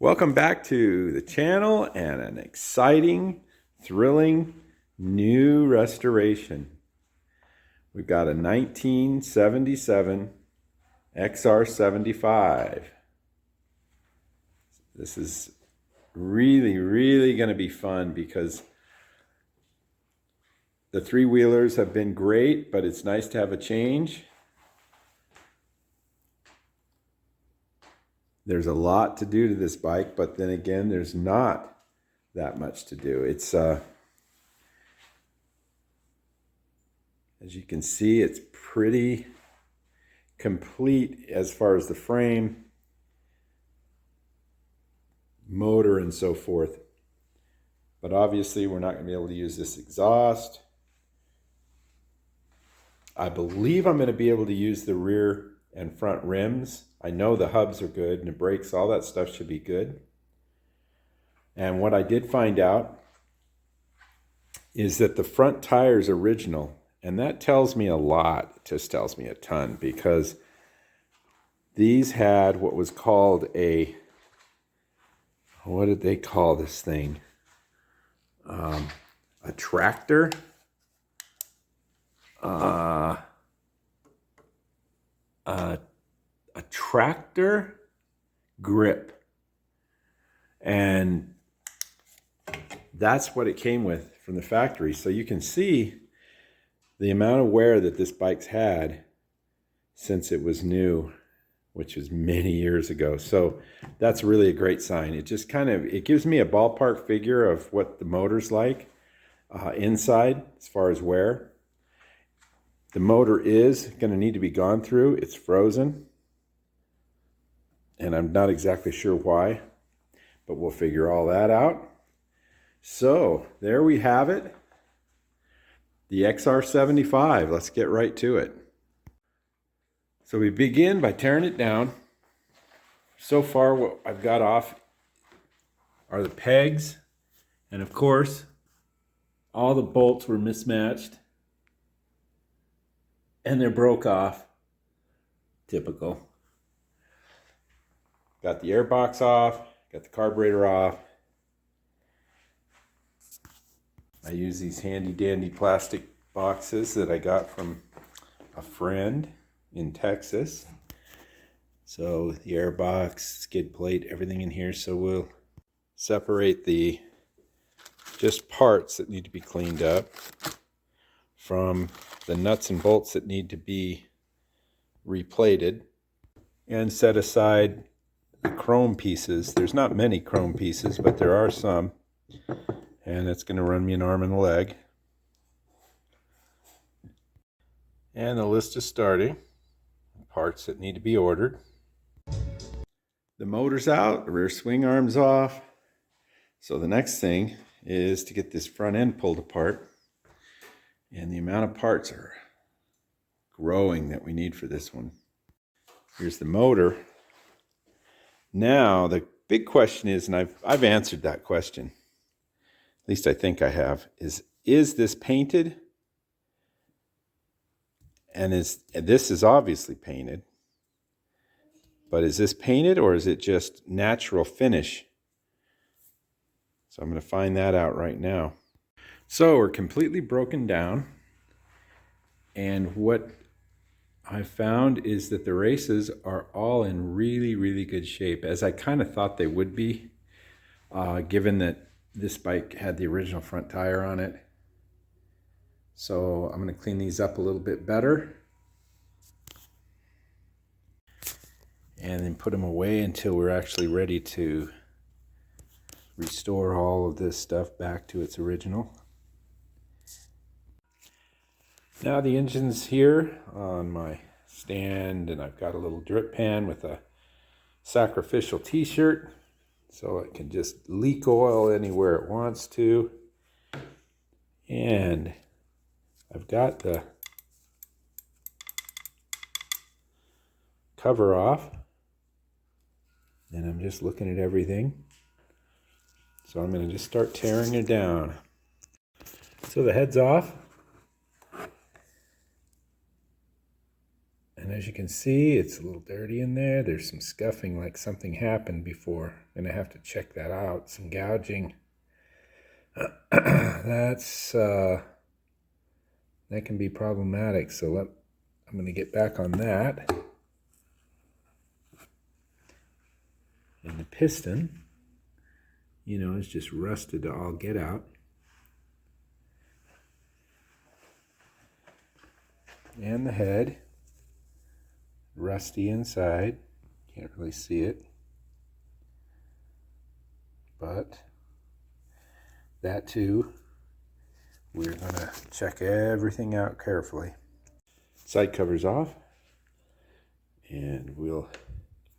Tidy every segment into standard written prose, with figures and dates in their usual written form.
Welcome back to the channel and an exciting, thrilling new restoration. We've got a 1977 XR75. This is really going to be fun because the three-wheelers have been great, but it's nice to have a change. There's a lot to do to this bike, but then again, there's not that much to do. It's, as you can see, it's pretty complete as far as the frame, motor, and so forth. But obviously, we're not going to be able to use this exhaust. I believe I'm going to be able to use the rear and front rims. I know the hubs are good and the brakes, all that stuff should be good. And what I did find out is that the front tire is original, and that tells me a lot. It just tells me a ton, because these had what was called a, what did they call this thing? A tractor? A tractor grip, and that's what it came with from the factory. So you can see the amount of wear that this bike's had since it was new, which was many years ago. So that's really a great sign. It just it gives me a ballpark figure of what the motor's like inside as far as wear. The motor is going to need to be gone through. It's frozen, and I'm not exactly sure why, but we'll figure all that out. So there we have it, the XR75. Let's get right to it. So we begin by tearing it down. So far what I've got off are the pegs, and of course all the bolts were mismatched and they're broke off. Typical. Got the air box off, got the carburetor off. I use these handy dandy plastic boxes that I got from a friend in Texas. So the air box, skid plate, everything in here. So we'll separate the just parts that need to be cleaned up from the nuts and bolts that need to be replated, and set aside the chrome pieces. There's not many chrome pieces, but there are some, and it's going to run me an arm and a leg. And the list is starting. Parts that need to be ordered. The motor's out, the rear swing arm's off. So the next thing is to get this front end pulled apart. And the amount of parts are growing that we need for this one. Here's the motor. Now the big question is, and I've answered that question, at least I think I have, is this painted? And this is obviously painted, but is this painted or is it just natural finish? So I'm going to find that out right now. So we're completely broken down, and what I found is that the races are all in really good shape, as I kind of thought they would be, given that this bike had the original front tire on it. So I'm going to clean these up a little bit better and then put them away until we're actually ready to restore all of this stuff back to its original. Now the engine's here on my stand, and I've got a little drip pan with a sacrificial t-shirt so it can just leak oil anywhere it wants to. And I've got the cover off, and I'm just looking at everything. So I'm going to just start tearing it down. So the head's off. And as you can see, it's a little dirty in there. There's some scuffing, like something happened before. I'm gonna have to check that out. Some gouging. That can be problematic. So I'm gonna get back on that. And the piston, you know, is just rusted to all get out. And the head, rusty inside. Can't really see it. But that too, we're gonna check everything out carefully. Side cover's off, and we'll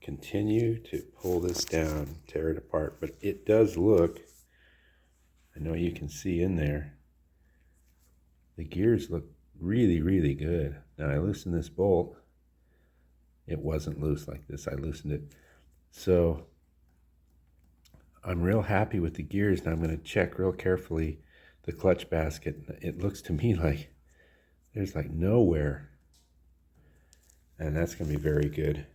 continue to pull this down, tear it apart. But it does look, I know you can see in there, the gears look really, really good. Now I loosened this bolt. It wasn't loose like this. I loosened it. So I'm real happy with the gears. Now I'm going to check real carefully the clutch basket. It looks to me like there's like nowhere. And that's going to be very good.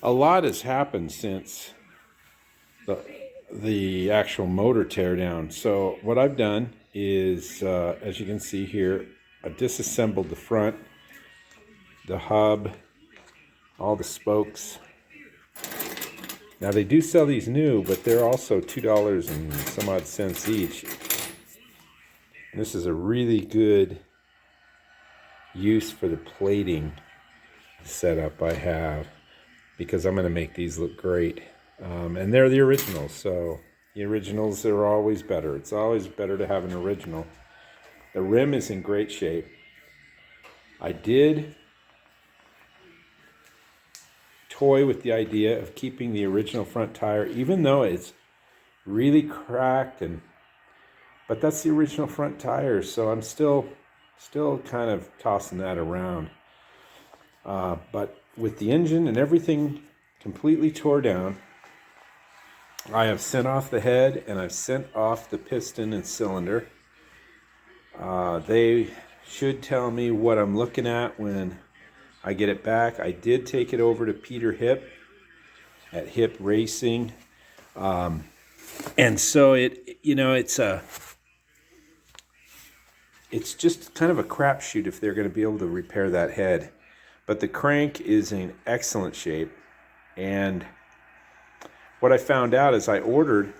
A lot has happened since the actual motor teardown. So what I've done is, as you can see here, I disassembled the front, the hub, all the spokes. Now they do sell these new, but they're also $2 and some odd cents each. And this is a really good use for the plating setup I have, because I'm going to make these look great. And they're the originals, so the originals are always better. It's always better to have an original. The rim is in great shape. I did toy with the idea of keeping the original front tire, even though it's really cracked, but that's the original front tire, so I'm still kind of tossing that around. But with the engine and everything completely tore down, I have sent off the head and I've sent off the piston and cylinder. They should tell me what I'm looking at when I get it back. I did take it over to Peter Hip at Hip Racing. And so it's just kind of a crapshoot if they're going to be able to repair that head. But the crank is in excellent shape. And what I found out is I ordered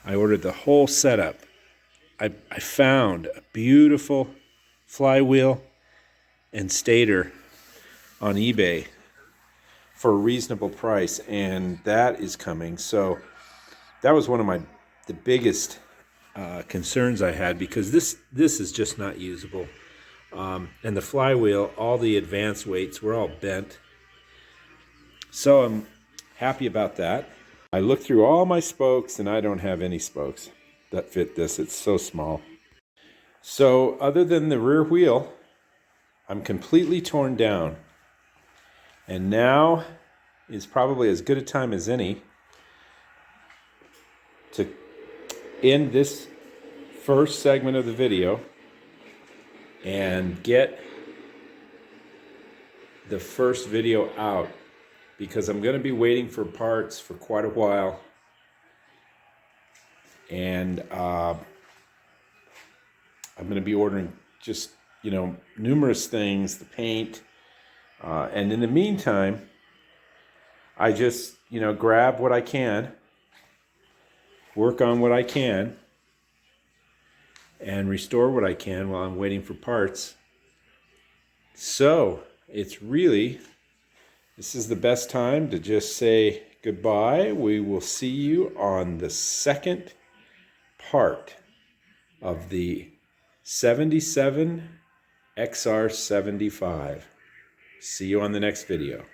I ordered the whole setup. I found a beautiful flywheel and stator on eBay for a reasonable price, and that is coming. So that was one of the biggest concerns I had, because this is just not usable. And the flywheel, all the advance weights were all bent. So I'm happy about that. I looked through all my spokes and I don't have any spokes that fit this. It's so small. So other than the rear wheel, I'm completely torn down. And now is probably as good a time as any to end this first segment of the video and get the first video out, because I'm going to be waiting for parts for quite a while. And I'm going to be ordering just, numerous things, the paint. And in the meantime, I just, grab what I can, work on what I can, and restore what I can while I'm waiting for parts. So this is the best time to just say goodbye. We will see you on the second part of the 77 XR75. See you on the next video.